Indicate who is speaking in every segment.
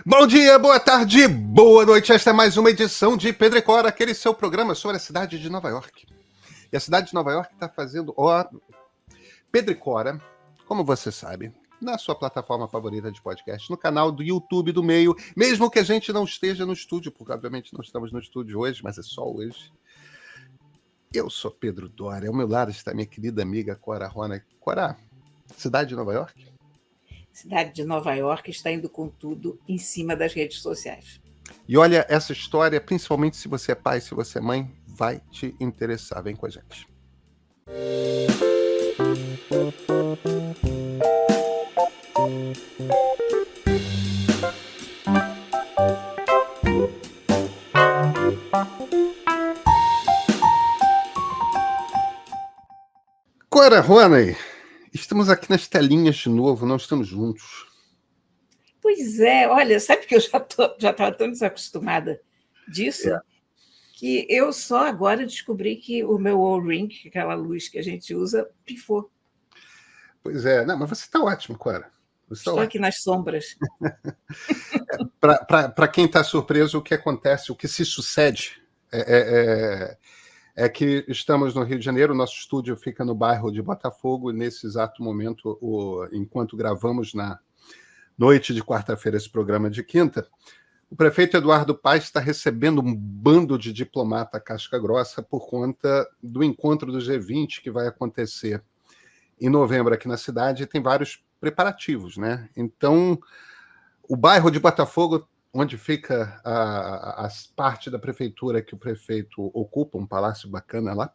Speaker 1: Bom dia, boa tarde, boa noite. Esta é mais uma edição de Pedro e Cora, aquele seu programa sobre a cidade de Nova York. E a cidade de Nova York está fazendo Pedro e Cora, como você sabe, na sua plataforma favorita de podcast, no canal do YouTube do Meio, mesmo que a gente não esteja no estúdio, porque obviamente não estamos no estúdio hoje, mas é só hoje. Eu sou Pedro Dória, ao meu lado está minha querida amiga Cora Rona. Cora, cidade de Nova York?
Speaker 2: Cidade de Nova York está indo com tudo em cima das redes sociais.
Speaker 1: E olha, essa história, principalmente se você é pai, se você é mãe, vai te interessar. Vem com a gente. Cora Roney, estamos aqui nas telinhas de novo, não estamos juntos.
Speaker 2: Pois é, olha, sabe que eu já estava tão desacostumada disso, que eu só agora descobri que o meu O-Ring, aquela luz que a gente usa, pifou.
Speaker 1: Pois é, não, mas você está ótimo, Cora.
Speaker 2: Estou aqui nas sombras.
Speaker 1: Para quem está surpreso, o que acontece, o que se sucede é que estamos no Rio de Janeiro, o nosso estúdio fica no bairro de Botafogo, e nesse exato momento, enquanto gravamos na noite de quarta-feira esse programa de quinta, o prefeito Eduardo Paes está recebendo um bando de diplomata casca-grossa por conta do encontro do G20 que vai acontecer em novembro aqui na cidade, e tem vários preparativos, né? Então, o bairro de Botafogo, onde fica a parte da prefeitura que o prefeito ocupa, um palácio bacana lá,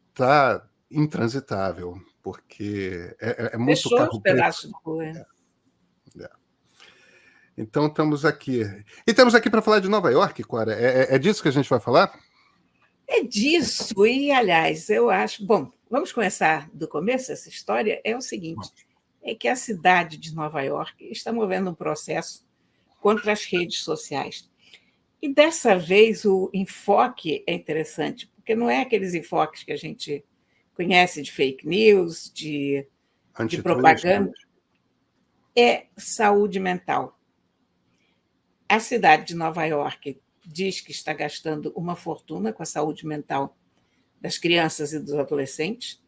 Speaker 1: está intransitável, porque é muito
Speaker 2: Fechou
Speaker 1: carro
Speaker 2: os
Speaker 1: preto.
Speaker 2: pedaços de rua.
Speaker 1: Então estamos aqui. E estamos aqui para falar de Nova York, Cora. É disso que a gente vai falar?
Speaker 2: É disso, e aliás, eu acho. Bom, vamos começar do começo. Essa história é o seguinte: é que a cidade de Nova York está movendo um processo contra as redes sociais. E dessa vez o enfoque é interessante, porque não é aqueles enfoques que a gente conhece de fake news, de propaganda, é saúde mental. A cidade de Nova York diz que está gastando uma fortuna com a saúde mental das crianças e dos adolescentes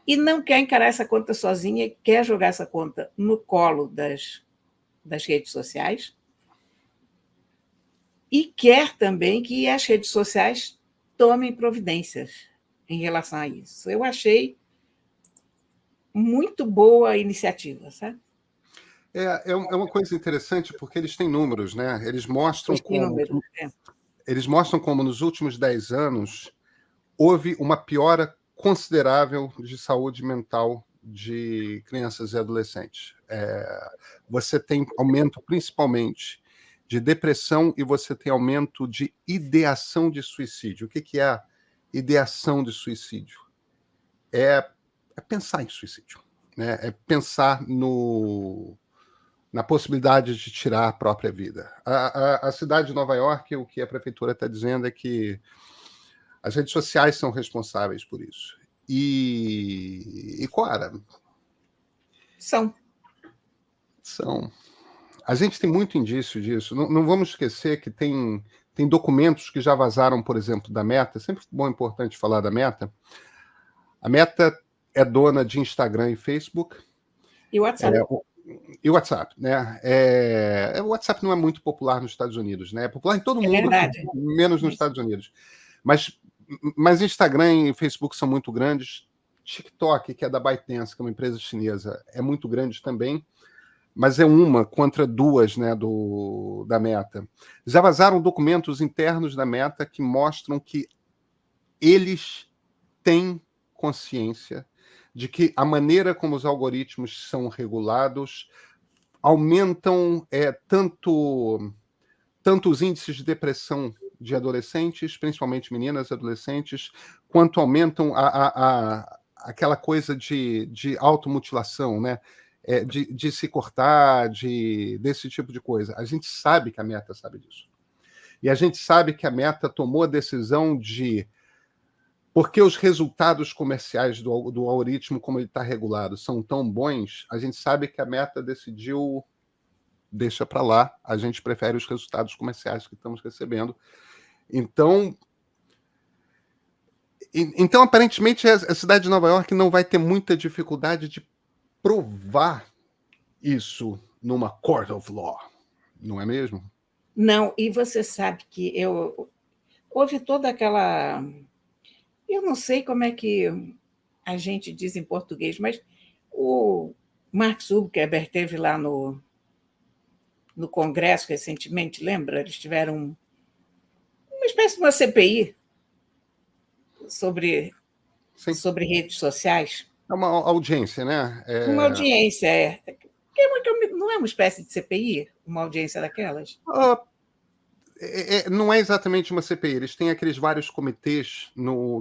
Speaker 2: e não quer encarar essa conta sozinha, quer jogar essa conta no colo das redes sociais e quer também que as redes sociais tomem providências em relação a isso. Eu achei muito boa a iniciativa, sabe?
Speaker 1: É uma coisa interessante porque eles têm números, né? Eles mostram como nos últimos 10 anos houve uma piora considerável de saúde mental de crianças e adolescentes. Você tem aumento principalmente de depressão e você tem aumento de ideação de suicídio. O que é a ideação de suicídio? É pensar em suicídio, né? É pensar na possibilidade de tirar a própria vida. A cidade de Nova York, o que a prefeitura está dizendo é que as redes sociais são responsáveis por isso. E Cora?
Speaker 2: São.
Speaker 1: A gente tem muito indício disso. Não vamos esquecer que tem documentos que já vazaram, por exemplo, da Meta. Sempre bom e importante falar da Meta. A Meta é dona de Instagram e Facebook.
Speaker 2: E o WhatsApp.
Speaker 1: E o WhatsApp, né? O WhatsApp não é muito popular nos Estados Unidos, né? É popular em todo mundo, menos nos Estados Unidos. Mas Instagram e Facebook são muito grandes. TikTok, que é da ByteDance, que é uma empresa chinesa, é muito grande também, mas é uma contra duas, né, da Meta. Já vazaram documentos internos da Meta que mostram que eles têm consciência de que a maneira como os algoritmos são regulados aumentam tanto os índices de depressão de adolescentes, principalmente meninas e adolescentes, quanto aumentam aquela coisa de automutilação, né? De se cortar, desse tipo de coisa. A gente sabe que a Meta sabe disso. E a gente sabe que a Meta tomou a decisão porque os resultados comerciais do algoritmo, como ele está regulado, são tão bons, a gente sabe que a Meta decidiu deixa para lá, a gente prefere os resultados comerciais que estamos recebendo. Então, aparentemente, a cidade de Nova York não vai ter muita dificuldade de provar isso numa court of law, não é mesmo?
Speaker 2: Não, e você sabe que houve toda aquela... Eu não sei como é que a gente diz em português, mas o Mark Zuckerberg esteve lá no Congresso recentemente, lembra? Eles tiveram uma espécie de uma CPI sobre redes sociais.
Speaker 1: É uma audiência, né?
Speaker 2: Uma audiência, não é uma espécie de CPI, uma audiência daquelas?
Speaker 1: Não é exatamente uma CPI, eles têm aqueles vários comitês,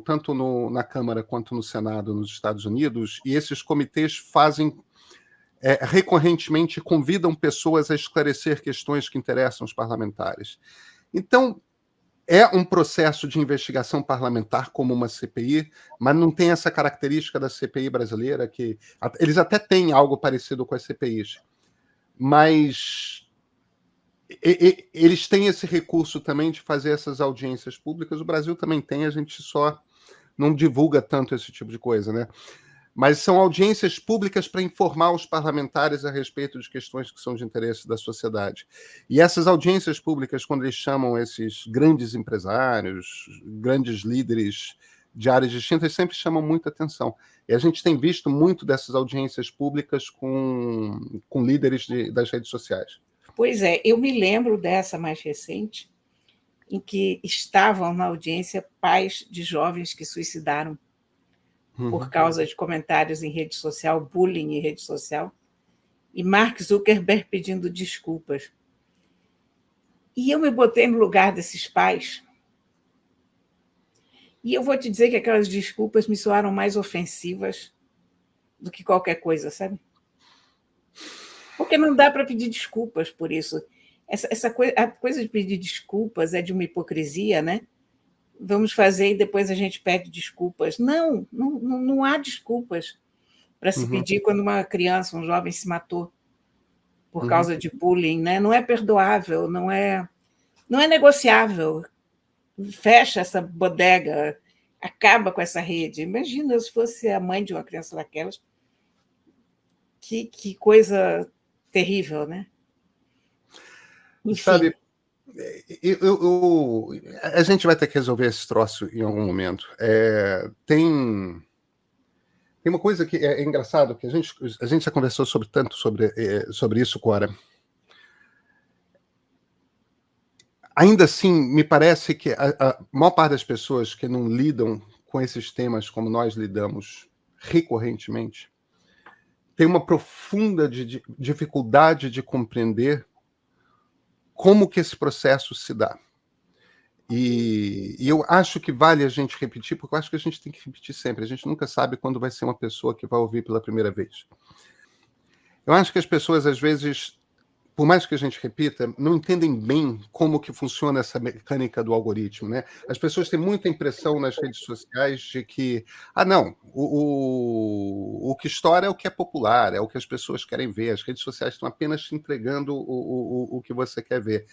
Speaker 1: tanto na Câmara quanto no Senado nos Estados Unidos, e esses comitês fazem, recorrentemente, convidam pessoas a esclarecer questões que interessam os parlamentares. Então, é um processo de investigação parlamentar como uma CPI, mas não tem essa característica da CPI brasileira, que eles até têm algo parecido com as CPIs, mas eles têm esse recurso também de fazer essas audiências públicas. O Brasil também tem, a gente só não divulga tanto esse tipo de coisa, né? Mas são audiências públicas para informar os parlamentares a respeito de questões que são de interesse da sociedade. E essas audiências públicas, quando eles chamam esses grandes empresários, grandes líderes de áreas distintas, sempre chamam muita atenção. E a gente tem visto muito dessas audiências públicas com líderes das redes sociais.
Speaker 2: Pois é, eu me lembro dessa mais recente, em que estavam na audiência pais de jovens que suicidaram por causa de comentários em rede social, bullying em rede social, e Mark Zuckerberg pedindo desculpas. E eu me botei no lugar desses pais, e eu vou te dizer que aquelas desculpas me soaram mais ofensivas do que qualquer coisa, sabe? Porque não dá para pedir desculpas por isso. A coisa de pedir desculpas é de uma hipocrisia, né? Vamos fazer e depois a gente pede desculpas. Não há desculpas para se pedir quando uma criança, um jovem se matou por causa de bullying, né? Não é perdoável, não é negociável. Fecha essa bodega, acaba com essa rede. Imagina se fosse a mãe de uma criança daquelas. Que coisa terrível, né?
Speaker 1: Enfim. Sabe, a gente vai ter que resolver esse troço em algum momento. Tem uma coisa que é engraçado, que a gente já conversou tanto sobre isso, Cora. Ainda assim, me parece que a maior parte das pessoas que não lidam com esses temas como nós lidamos recorrentemente tem uma profunda dificuldade de compreender como que esse processo se dá. E eu acho que vale a gente repetir, porque eu acho que a gente tem que repetir sempre. A gente nunca sabe quando vai ser uma pessoa que vai ouvir pela primeira vez. Eu acho que as pessoas, às vezes, por mais que a gente repita, não entendem bem como que funciona essa mecânica do algoritmo, né? As pessoas têm muita impressão nas redes sociais de que, não, o que estoura é o que é popular, é o que as pessoas querem ver, as redes sociais estão apenas te entregando o que você quer ver.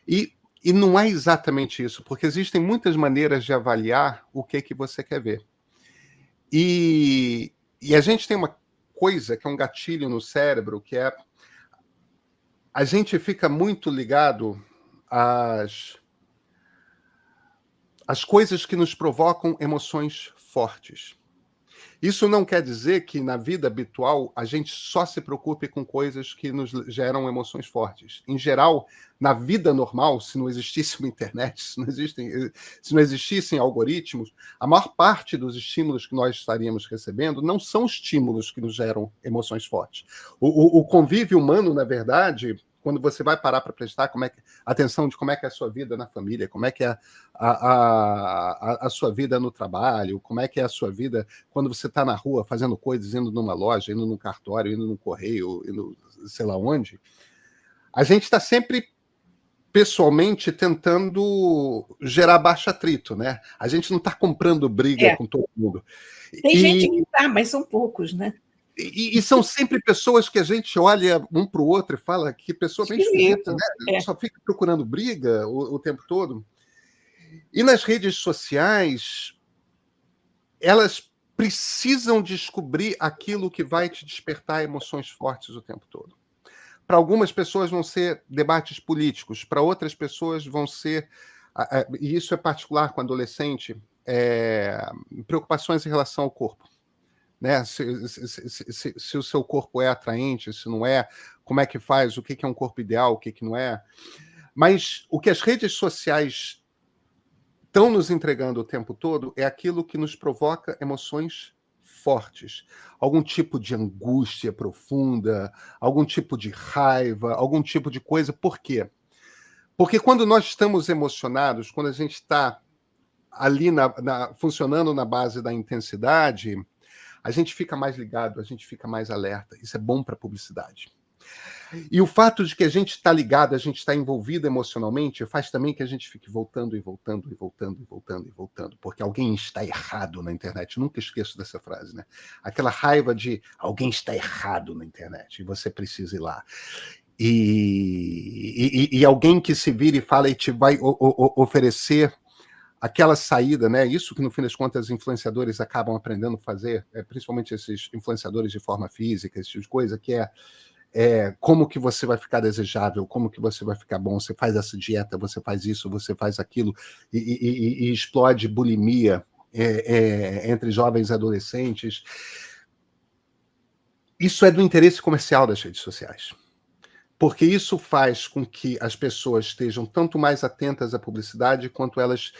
Speaker 1: E não é exatamente isso, porque existem muitas maneiras de avaliar o que você quer ver. E a gente tem uma coisa que é um gatilho no cérebro, que é a gente fica muito ligado às coisas que nos provocam emoções fortes. Isso não quer dizer que na vida habitual a gente só se preocupe com coisas que nos geram emoções fortes. Em geral, na vida normal, se não existisse uma internet, se não existissem algoritmos, a maior parte dos estímulos que nós estaríamos recebendo não são estímulos que nos geram emoções fortes. O convívio humano, na verdade, quando você vai parar para prestar atenção de como é que é a sua vida na família, como é que é a sua vida no trabalho, como é que é a sua vida quando você está na rua fazendo coisas, indo numa loja, indo num cartório, indo no correio, indo sei lá onde, a gente está sempre pessoalmente tentando gerar baixo atrito, né? A gente não está comprando briga com todo mundo.
Speaker 2: Tem gente que está, mas são poucos, né?
Speaker 1: E são sempre pessoas que a gente olha um para o outro e fala que pessoa bem esquisita, né? Só fica procurando briga o tempo todo. E nas redes sociais, elas precisam descobrir aquilo que vai te despertar emoções fortes o tempo todo. Para algumas pessoas vão ser debates políticos, para outras pessoas vão ser, e isso é particular com adolescente, preocupações em relação ao corpo. Né? Se o seu corpo é atraente, se não é, como é que faz, o que é um corpo ideal, o que não é. Mas o que as redes sociais estão nos entregando o tempo todo é aquilo que nos provoca emoções fortes. Algum tipo de angústia profunda, algum tipo de raiva, algum tipo de coisa. Por quê? Porque quando nós estamos emocionados, quando a gente está ali funcionando na base da intensidade, a gente fica mais ligado, a gente fica mais alerta. Isso é bom para a publicidade. E o fato de que a gente está ligado, a gente está envolvido emocionalmente, faz também que a gente fique voltando e voltando e voltando e voltando e voltando, porque alguém está errado na internet. Nunca esqueço dessa frase, né? Aquela raiva de alguém está errado na internet e você precisa ir lá. E alguém que se vira e fala e te vai oferecer aquela saída, né? Isso que no fim das contas os influenciadores acabam aprendendo a fazer, principalmente esses influenciadores de forma física, esse tipo de coisa, que como que você vai ficar desejável, como que você vai ficar bom, você faz essa dieta, você faz isso, você faz aquilo, e explode bulimia entre jovens e adolescentes. Isso é do interesse comercial das redes sociais. Porque isso faz com que as pessoas estejam tanto mais atentas à publicidade quanto elas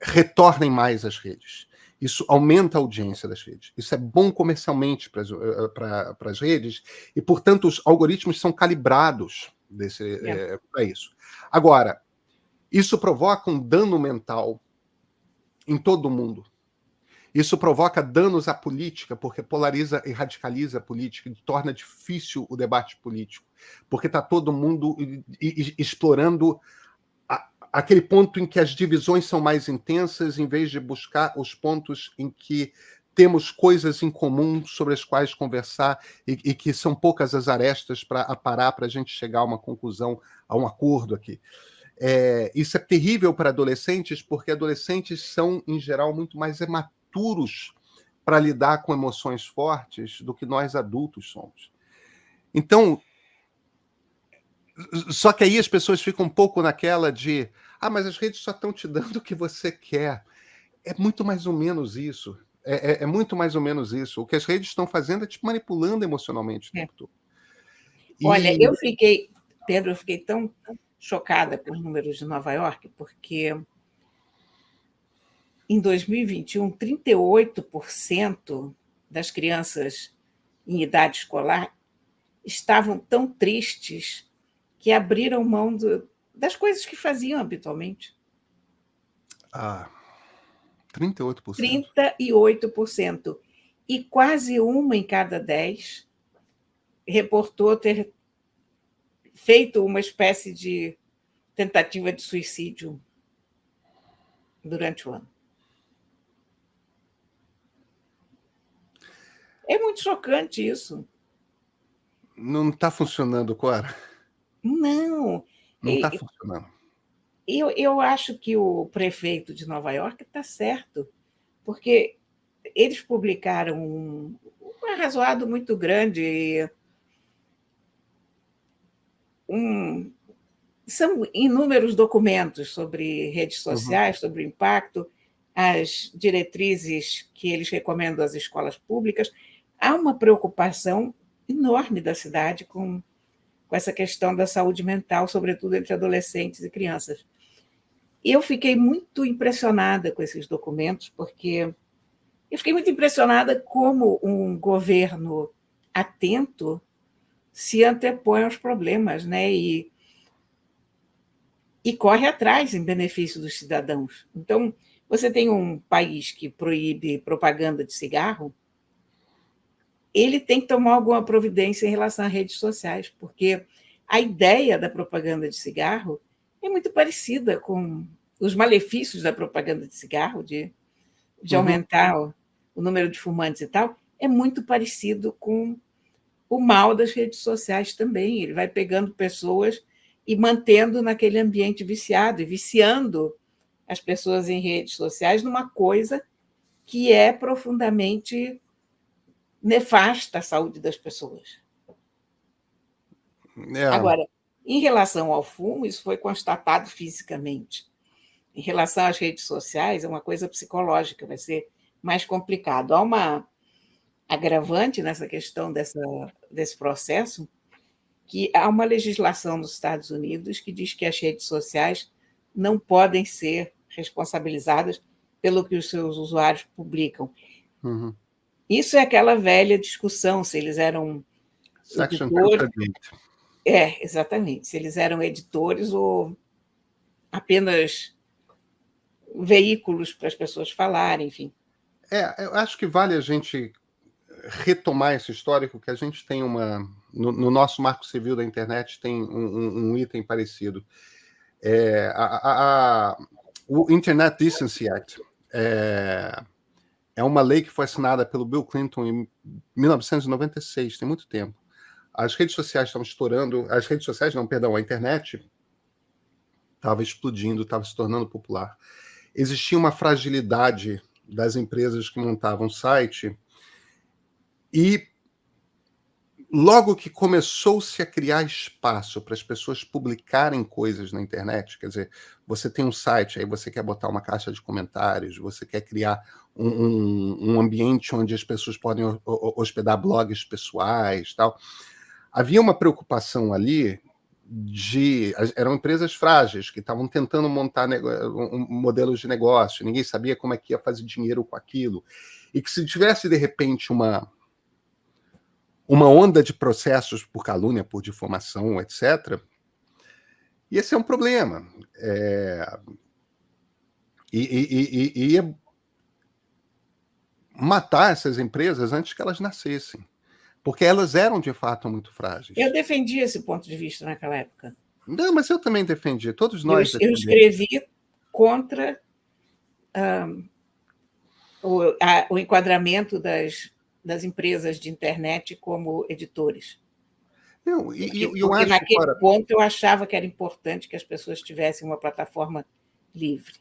Speaker 1: retornem mais às redes. Isso aumenta a audiência das redes. Isso é bom comercialmente para as redes e, portanto, os algoritmos são calibrados para isso. Agora, isso provoca um dano mental em todo o mundo. Isso provoca danos à política, porque polariza e radicaliza a política e torna difícil o debate político, porque está todo mundo explorando aquele ponto em que as divisões são mais intensas, em vez de buscar os pontos em que temos coisas em comum sobre as quais conversar e que são poucas as arestas para aparar para a gente chegar a uma conclusão, a um acordo aqui. Isso é terrível para adolescentes, porque adolescentes são, em geral, muito mais imaturos para lidar com emoções fortes do que nós adultos somos. Então, só que aí as pessoas ficam um pouco naquela de mas as redes só estão te dando o que você quer. É muito mais ou menos isso. É muito mais ou menos isso. O que as redes estão fazendo é te manipulando emocionalmente o tempo todo.
Speaker 2: Olha, Pedro, eu fiquei tão chocada com os números de Nova York, porque em 2021, 38% das crianças em idade escolar estavam tão tristes que abriram mão das coisas que faziam habitualmente.
Speaker 1: 38%.
Speaker 2: 38%. E quase 1 em cada 10 reportou ter feito uma espécie de tentativa de suicídio durante o ano. É muito chocante isso.
Speaker 1: Não está funcionando, Cora?
Speaker 2: Não.
Speaker 1: Não está funcionando.
Speaker 2: Eu acho que o prefeito de Nova York está certo, porque eles publicaram um arrazoado muito grande. São inúmeros documentos sobre redes sociais, sobre o impacto, as diretrizes que eles recomendam às escolas públicas. Há uma preocupação enorme da cidade com essa questão da saúde mental, sobretudo entre adolescentes e crianças. Eu fiquei muito impressionada com esses documentos, porque eu fiquei muito impressionada como um governo atento se antepõe aos problemas, né? E corre atrás em benefício dos cidadãos. Então, você tem um país que proíbe propaganda de cigarro, ele tem que tomar alguma providência em relação às redes sociais, porque a ideia da propaganda de cigarro é muito parecida com os malefícios da propaganda de cigarro, de aumentar o número de fumantes e tal, é muito parecido com o mal das redes sociais também. Ele vai pegando pessoas e mantendo naquele ambiente viciado e viciando as pessoas em redes sociais numa coisa que é profundamente nefasta à saúde das pessoas. Agora, em relação ao fumo, isso foi constatado fisicamente. Em relação às redes sociais, é uma coisa psicológica, vai ser mais complicado. Há uma agravante nessa questão desse processo, que há uma legislação nos Estados Unidos que diz que as redes sociais não podem ser responsabilizadas pelo que os seus usuários publicam.
Speaker 1: Uhum.
Speaker 2: Isso é aquela velha discussão, se eles eram editores. Exatamente. Se eles eram editores ou apenas veículos para as pessoas falarem, enfim.
Speaker 1: Eu acho que vale a gente retomar esse histórico, que a gente tem no nosso Marco Civil da internet tem um item parecido. O Internet Decency Act é uma lei que foi assinada pelo Bill Clinton em 1996, tem muito tempo. As redes sociais estavam estourando, a internet estava explodindo, estava se tornando popular. Existia uma fragilidade das empresas que montavam site, e logo que começou-se a criar espaço para as pessoas publicarem coisas na internet, quer dizer, você tem um site, aí você quer botar uma caixa de comentários, você quer criar um ambiente onde as pessoas podem hospedar blogs pessoais, tal. Havia uma preocupação ali eram empresas frágeis que estavam tentando montar modelos de negócio, ninguém sabia como é que ia fazer dinheiro com aquilo, e que se tivesse, de repente, uma onda de processos por calúnia, por difamação, etc., ia ser um problema. Ia matar essas empresas antes que elas nascessem, porque elas eram, de fato, muito frágeis.
Speaker 2: Eu defendi esse ponto de vista naquela época.
Speaker 1: Não, mas eu também defendi, todos nós
Speaker 2: Eu escrevi contra o enquadramento das empresas de internet como editores.
Speaker 1: Não,
Speaker 2: porque naquele ponto eu achava que era importante que as pessoas tivessem uma plataforma livre.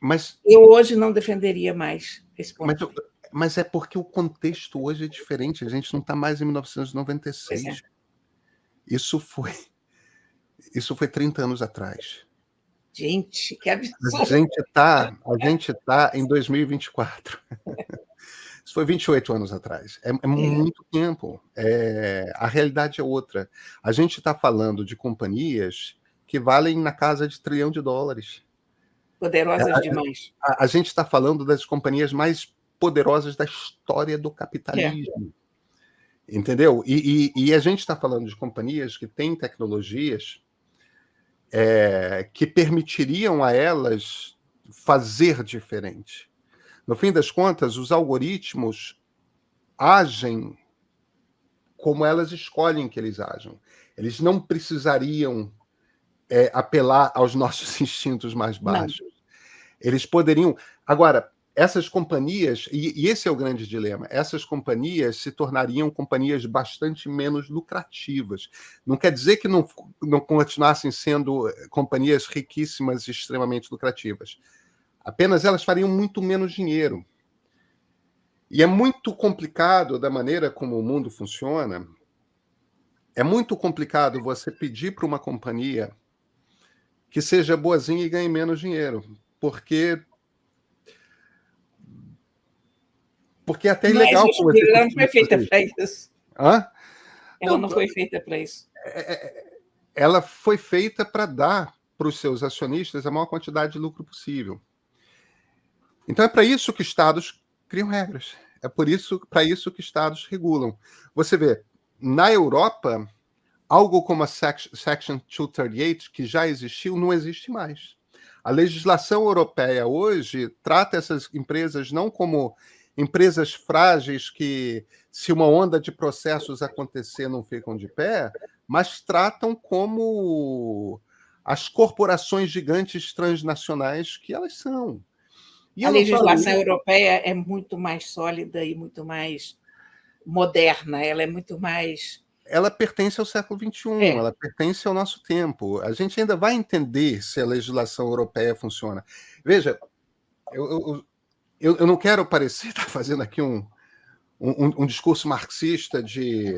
Speaker 1: Mas
Speaker 2: eu hoje não defenderia mais esse ponto.
Speaker 1: Mas é porque o contexto hoje é diferente. A gente não está mais em 1996.
Speaker 2: Pois é.
Speaker 1: Isso foi 30 anos atrás.
Speaker 2: Gente, que absurdo!
Speaker 1: A gente tá em 2024. Isso foi 28 anos atrás. É muito tempo. A realidade é outra. A gente está falando de companhias que valem na casa de $1 trilhão.
Speaker 2: Poderosas demais.
Speaker 1: A gente está falando das companhias mais poderosas da história do capitalismo. Entendeu? E a gente está falando de companhias que têm tecnologias que permitiriam a elas fazer diferente. No fim das contas, os algoritmos agem como elas escolhem que eles ajam. Eles não precisariam apelar aos nossos instintos mais baixos. Não. Eles poderiam... Agora, essas companhias, e esse é o grande dilema, essas companhias se tornariam companhias bastante menos lucrativas. Não quer dizer que não continuassem sendo companhias riquíssimas e extremamente lucrativas. Apenas elas fariam muito menos dinheiro. E é muito complicado, da maneira como o mundo funciona, é muito complicado você pedir para uma companhia que seja boazinha e ganhe menos dinheiro, porque é até ilegal.
Speaker 2: Ela não foi feita para isso.
Speaker 1: Hã?
Speaker 2: Ela não foi feita para isso.
Speaker 1: Ela foi feita para dar para os seus acionistas a maior quantidade de lucro possível. Então é para isso que estados criam regras. É para isso que estados regulam. Você vê, na Europa, algo como a Section 238, que já existiu, não existe mais. A legislação europeia hoje trata essas empresas não como empresas frágeis que, se uma onda de processos acontecer, não ficam de pé, mas tratam como as corporações gigantes transnacionais que elas são.
Speaker 2: A legislação europeia é muito mais sólida e muito mais moderna, ela é muito mais...
Speaker 1: Ela pertence ao século XXI, ela pertence ao nosso tempo. A gente ainda vai entender se a legislação europeia funciona. Veja, eu não quero parecer estar fazendo aqui um discurso marxista de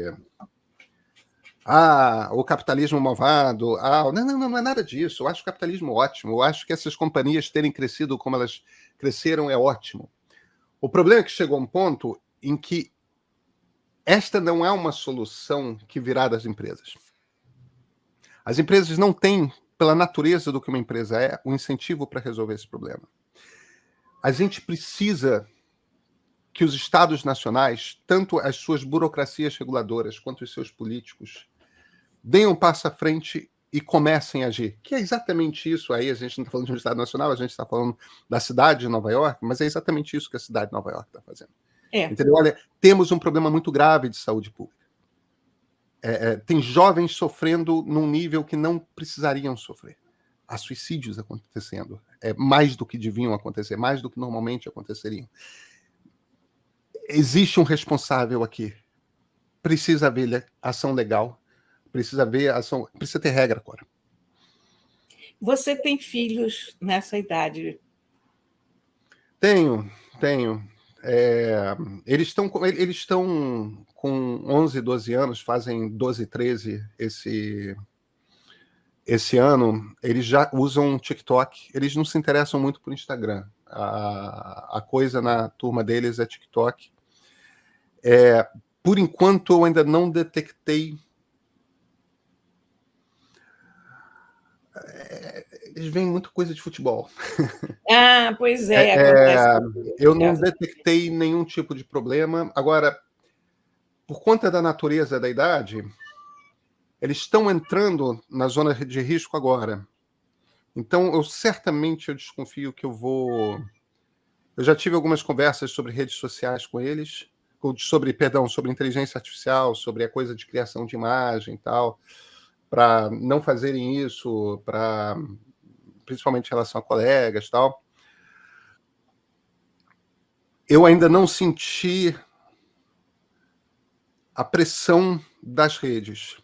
Speaker 1: o capitalismo malvado. Não é nada disso. Eu acho o capitalismo ótimo. Eu acho que essas companhias terem crescido como elas cresceram é ótimo. O problema é que chegou a um ponto em que esta não é uma solução que virá das empresas. As empresas não têm, pela natureza do que uma empresa é, um incentivo para resolver esse problema. A gente precisa que os estados nacionais, tanto as suas burocracias reguladoras quanto os seus políticos, deem um passo à frente e comecem a agir. Que é exatamente isso. Aí a gente não está falando de um estado nacional, a gente está falando da cidade de Nova York, mas é exatamente isso que a cidade de Nova York está fazendo. Entendeu? Olha, temos um problema muito grave de saúde pública. Tem jovens sofrendo num nível que não precisariam sofrer. Há suicídios acontecendo. Mais do que deviam acontecer, mais do que normalmente aconteceriam. Existe um responsável aqui. Precisa haver ação legal, precisa haver ação, precisa ter regra agora.
Speaker 2: Você tem filhos nessa idade?
Speaker 1: Tenho. Eles estão com 11, 12 anos, fazem 12, 13 esse ano. Eles já usam TikTok, eles não se interessam muito por Instagram. A coisa na turma deles é TikTok. Por enquanto, eu ainda não detectei. Eles veem muita coisa de futebol.
Speaker 2: Pois é. Acontece.
Speaker 1: Eu não detectei nenhum tipo de problema. Agora, por conta da natureza da idade, eles estão entrando na zona de risco agora. Então, eu desconfio que eu vou... Eu já tive algumas conversas sobre redes sociais com eles, sobre inteligência artificial, sobre a coisa de criação de imagem e tal, para não fazerem isso, principalmente em relação a colegas e tal. Eu ainda não senti a pressão das redes.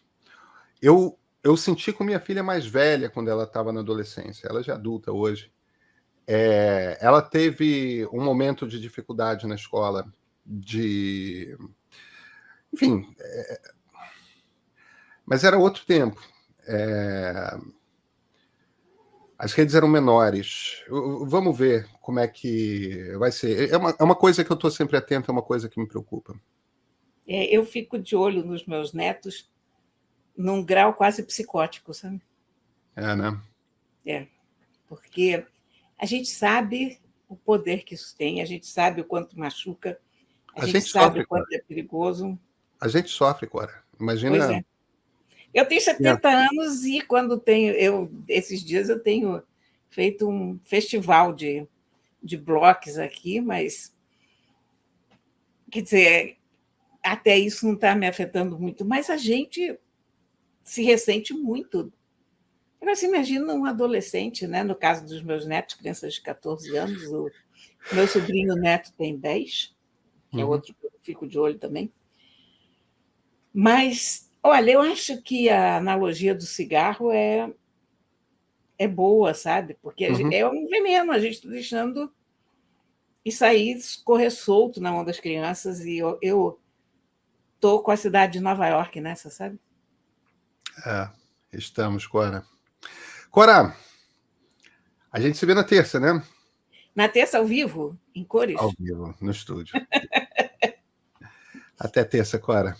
Speaker 1: Eu senti com minha filha mais velha quando ela estava na adolescência. Ela já é adulta hoje. Ela teve um momento de dificuldade na escola, enfim, mas era outro tempo. As redes eram menores. Vamos ver como é que vai ser. É uma coisa que eu estou sempre atento, é uma coisa que me preocupa.
Speaker 2: Eu fico de olho nos meus netos num grau quase psicótico, sabe?
Speaker 1: Né?
Speaker 2: Porque a gente sabe o poder que isso tem, a gente sabe o quanto machuca, a gente sabe o quanto é perigoso.
Speaker 1: A gente sofre, Cora. Imagina...
Speaker 2: Pois é. Eu tenho 70 anos e quando esses dias eu tenho feito um festival de blogs aqui, mas, quer dizer, até isso não está me afetando muito, mas a gente se ressente muito. Agora, você imagina um adolescente, né? No caso dos meus netos, crianças de 14 anos, o meu sobrinho neto tem 10, que é outro que eu fico de olho também. Mas, olha, eu acho que a analogia do cigarro é boa, sabe? Porque é um veneno, a gente está deixando isso aí correr solto na mão das crianças, e eu estou com a cidade de Nova York nessa, sabe?
Speaker 1: Estamos, Cora. Cora, a gente se vê na terça, né?
Speaker 2: Na terça, ao vivo, em cores?
Speaker 1: Ao vivo, no estúdio. Até terça, Cora.